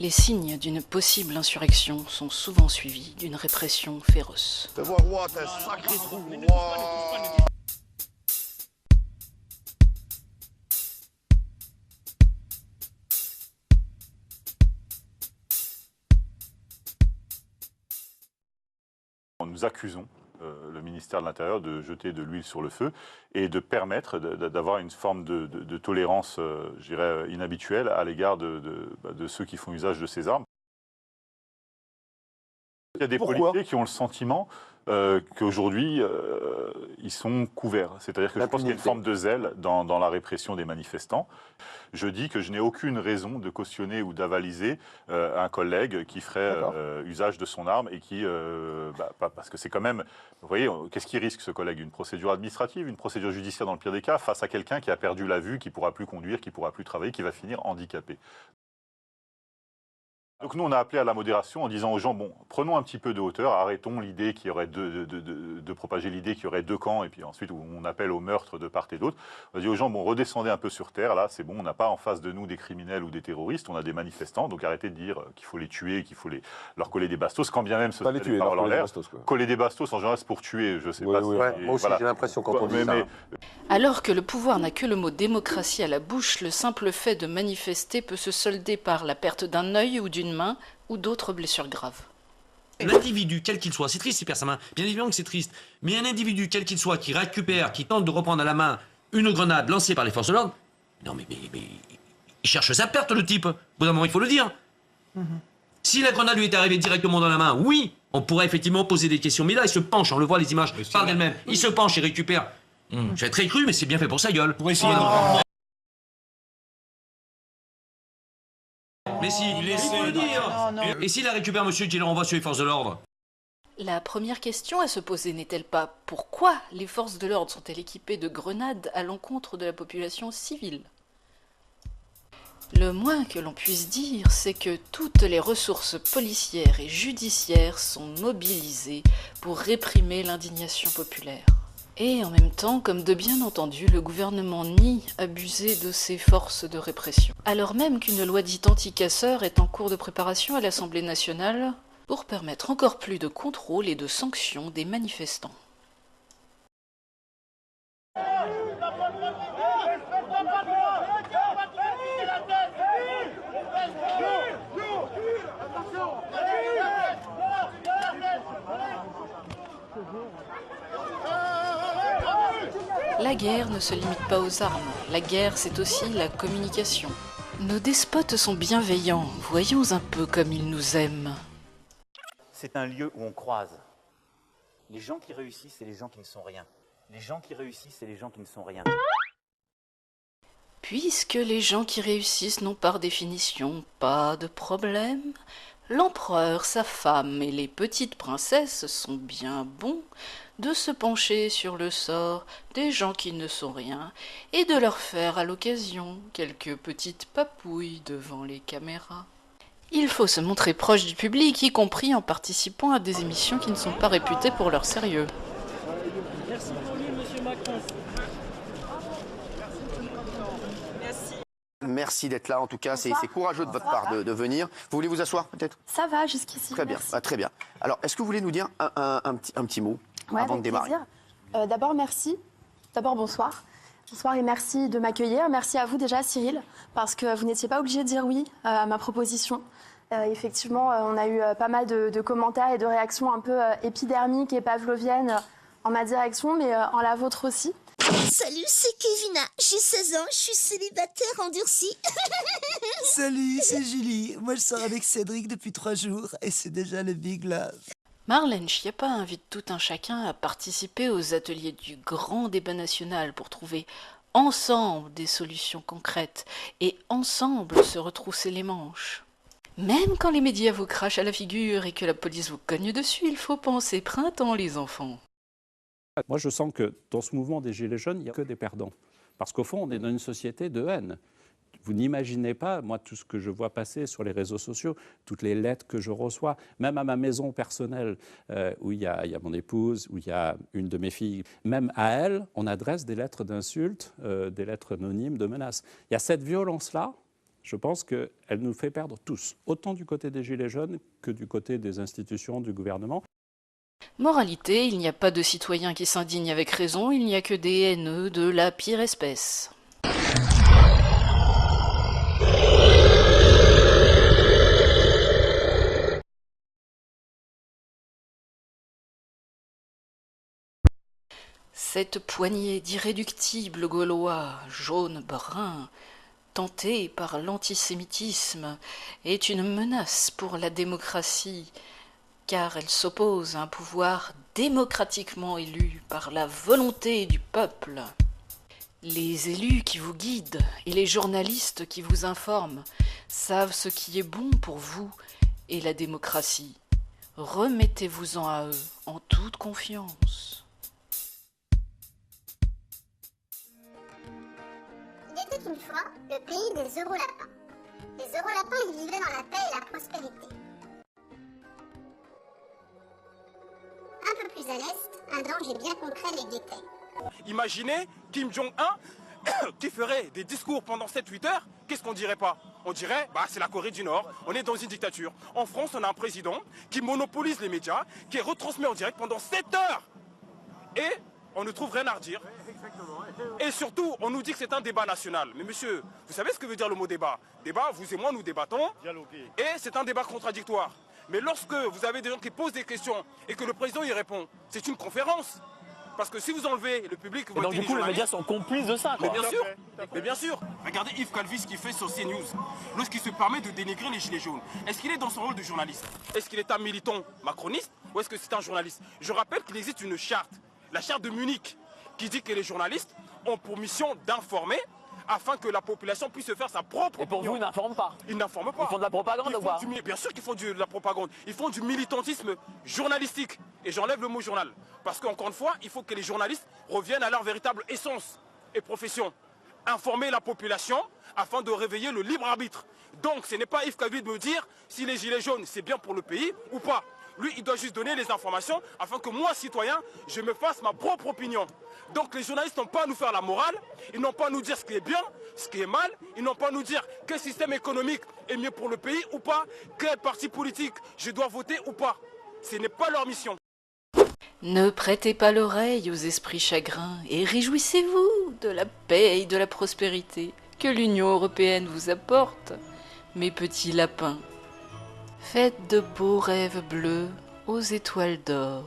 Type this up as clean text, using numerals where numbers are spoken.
Les signes d'une possible insurrection sont souvent suivis d'une répression féroce. Te voir roi, t'es un sacré trou. Nous accusons le ministère de l'Intérieur de jeter de l'huile sur le feu et de permettre d'avoir une forme de tolérance, je dirais, inhabituelle à l'égard de ceux qui font usage de ces armes. Il y a des policiers qui ont le sentiment qu'aujourd'hui, ils sont couverts. C'est-à-dire que je pense qu'il y a une forme de zèle dans la répression des manifestants. Je dis que je n'ai aucune raison de cautionner ou d'avaliser un collègue qui ferait usage de son arme et qui... parce que c'est quand même... Vous voyez, qu'est-ce qu'il risque, ce collègue? Une procédure administrative, une procédure judiciaire dans le pire des cas, face à quelqu'un qui a perdu la vue, qui ne pourra plus conduire, qui ne pourra plus travailler, qui va finir handicapé. Donc nous, on a appelé à la modération en disant aux gens, bon, prenons un petit peu de hauteur, arrêtons l'idée qu'il y aurait de propager l'idée qu'il y aurait deux camps, et puis ensuite on appelle au meurtre de part et d'autre. On a dit aux gens, bon, redescendez un peu sur terre, là, c'est bon, on n'a pas en face de nous des criminels ou des terroristes, on a des manifestants, donc arrêtez de dire qu'il faut les tuer, qu'il faut leur coller des bastos, quand bien même ce serait des paroles en l'air. Coller des bastos, en général, c'est pour tuer, je sais pas. Oui, moi aussi, j'ai l'impression quand on dit ça. Alors que le pouvoir n'a que le mot démocratie à la bouche, le simple fait de manifester peut se solder par la perte d'un œil ou d'une main ou d'autres blessures graves. L'individu, quel qu'il soit, c'est triste, c'est personnel, bien évidemment que c'est triste, mais un individu, quel qu'il soit, qui récupère, qui tente de reprendre à la main une grenade lancée par les forces de l'ordre, non mais il cherche sa perte, le type. Au bout d'un moment, il faut le dire. Si la grenade lui est arrivée directement dans la main, oui, on pourrait effectivement poser des questions, mais là, il se penche, on le voit, les images parlent d'elles-mêmes, il se penche et récupère. Je vais être très cru, mais c'est bien fait pour sa gueule. Pour essayer de... Mais si, il faut le dire. Et s'il la récupère, monsieur, qu'il le renvoie sur les forces de l'ordre? La première question à se poser n'est-elle pas pourquoi les forces de l'ordre sont-elles équipées de grenades à l'encontre de la population civile? Le moins que l'on puisse dire, c'est que toutes les ressources policières et judiciaires sont mobilisées pour réprimer l'indignation populaire. Et en même temps, comme de bien entendu, le gouvernement nie abuser de ses forces de répression. Alors même qu'une loi dite anti-casseurs est en cours de préparation à l'Assemblée nationale pour permettre encore plus de contrôle et de sanctions des manifestants. La guerre ne se limite pas aux armes. La guerre, c'est aussi la communication. Nos despotes sont bienveillants. Voyons un peu comme ils nous aiment. C'est un lieu où on croise. Les gens qui réussissent et les gens qui ne sont rien. Les gens qui réussissent et les gens qui ne sont rien. Puisque les gens qui réussissent n'ont par définition pas de problème, l'empereur, sa femme et les petites princesses sont bien bons de se pencher sur le sort des gens qui ne sont rien et de leur faire à l'occasion quelques petites papouilles devant les caméras. Il faut se montrer proche du public, y compris en participant à des émissions qui ne sont pas réputées pour leur sérieux. Merci pour lui, monsieur Macron. Merci d'être là, en tout cas, c'est courageux de votre part de venir. Vous voulez vous asseoir, peut-être? Ça va, jusqu'ici. Très bien, très bien. Alors, est-ce que vous voulez nous dire un petit mot avant de démarrer? D'abord, merci. D'abord, bonsoir. Bonsoir et merci de m'accueillir. Merci à vous déjà, Cyril, parce que vous n'étiez pas obligé de dire oui à ma proposition. Effectivement, on a eu pas mal de commentaires et de réactions un peu épidermiques et pavloviennes en ma direction, mais en la vôtre aussi. Salut, c'est Kevina. J'ai 16 ans, je suis célibataire endurci. Salut, c'est Julie. Moi, je sors avec Cédric depuis 3 jours et c'est déjà le big love. Marlène Schiappa invite tout un chacun à participer aux ateliers du grand débat national pour trouver ensemble des solutions concrètes et ensemble se retrousser les manches. Même quand les médias vous crachent à la figure et que la police vous cogne dessus, il faut penser printemps, les enfants. Moi, je sens que dans ce mouvement des Gilets jaunes, il n'y a que des perdants. Parce qu'au fond, on est dans une société de haine. Vous n'imaginez pas, moi, tout ce que je vois passer sur les réseaux sociaux, toutes les lettres que je reçois, même à ma maison personnelle, où il y a mon épouse, où il y a une de mes filles. Même à elle, on adresse des lettres d'insultes, des lettres anonymes, de menaces. Il y a cette violence-là. je pense qu'elle nous fait perdre tous, autant du côté des Gilets jaunes que du côté des institutions, du gouvernement. Moralité, il n'y a pas de citoyens qui s'indignent avec raison, il n'y a que des haineux de la pire espèce. Cette poignée d'irréductibles Gaulois, jaunes, bruns, tentés par l'antisémitisme, est une menace pour la démocratie, car elle s'oppose à un pouvoir démocratiquement élu par la volonté du peuple. Les élus qui vous guident et les journalistes qui vous informent savent ce qui est bon pour vous et la démocratie. Remettez-vous-en à eux en toute confiance. Il était une fois le pays des Eurolapins. Les Eurolapins, ils vivaient dans la paix et la prospérité. Un peu plus à l'est, un danger bien concret les guettait. Imaginez Kim Jong-un qui ferait des discours pendant 7-8 heures, qu'est-ce qu'on dirait pas? On dirait, c'est la Corée du Nord, on est dans une dictature. En France, on a un président qui monopolise les médias, qui est retransmis en direct pendant 7 heures. Et on ne trouve rien à redire. Et surtout, on nous dit que c'est un débat national. Mais monsieur, vous savez ce que veut dire le mot débat? Débat, vous et moi, nous débattons. Et c'est un débat contradictoire. Mais lorsque vous avez des gens qui posent des questions et que le président y répond, c'est une conférence. Parce que si vous enlevez le public... Et donc du coup, les médias sont complices de ça, quoi. Mais bien sûr. Regardez Yves Calvi, ce qu'il fait sur CNews. Lorsqu'il se permet de dénigrer les gilets jaunes, est-ce qu'il est dans son rôle de journaliste? Est-ce qu'il est un militant macroniste ou est-ce que c'est un journaliste? Je rappelle qu'il existe une charte, la charte de Munich, qui dit que les journalistes ont pour mission d'informer afin que la population puisse se faire sa propre opinion. Et pour vous, ils n'informent pas? Ils n'informent pas. Ils font de la propagande ou pas? Bien sûr qu'ils font de la propagande. Ils font du militantisme journalistique. Et j'enlève le mot journal. Parce qu'encore une fois, il faut que les journalistes reviennent à leur véritable essence et profession. Informer la population afin de réveiller le libre arbitre. Donc ce n'est pas Yves Calvi de me dire si les gilets jaunes c'est bien pour le pays ou pas. Lui, il doit juste donner les informations afin que moi, citoyen, je me fasse ma propre opinion. Donc les journalistes n'ont pas à nous faire la morale, ils n'ont pas à nous dire ce qui est bien, ce qui est mal, ils n'ont pas à nous dire quel système économique est mieux pour le pays ou pas, quel parti politique je dois voter ou pas. Ce n'est pas leur mission. Ne prêtez pas l'oreille aux esprits chagrins et réjouissez-vous de la paix et de la prospérité que l'Union européenne vous apporte, mes petits lapins. Faites de beaux rêves bleus aux étoiles d'or.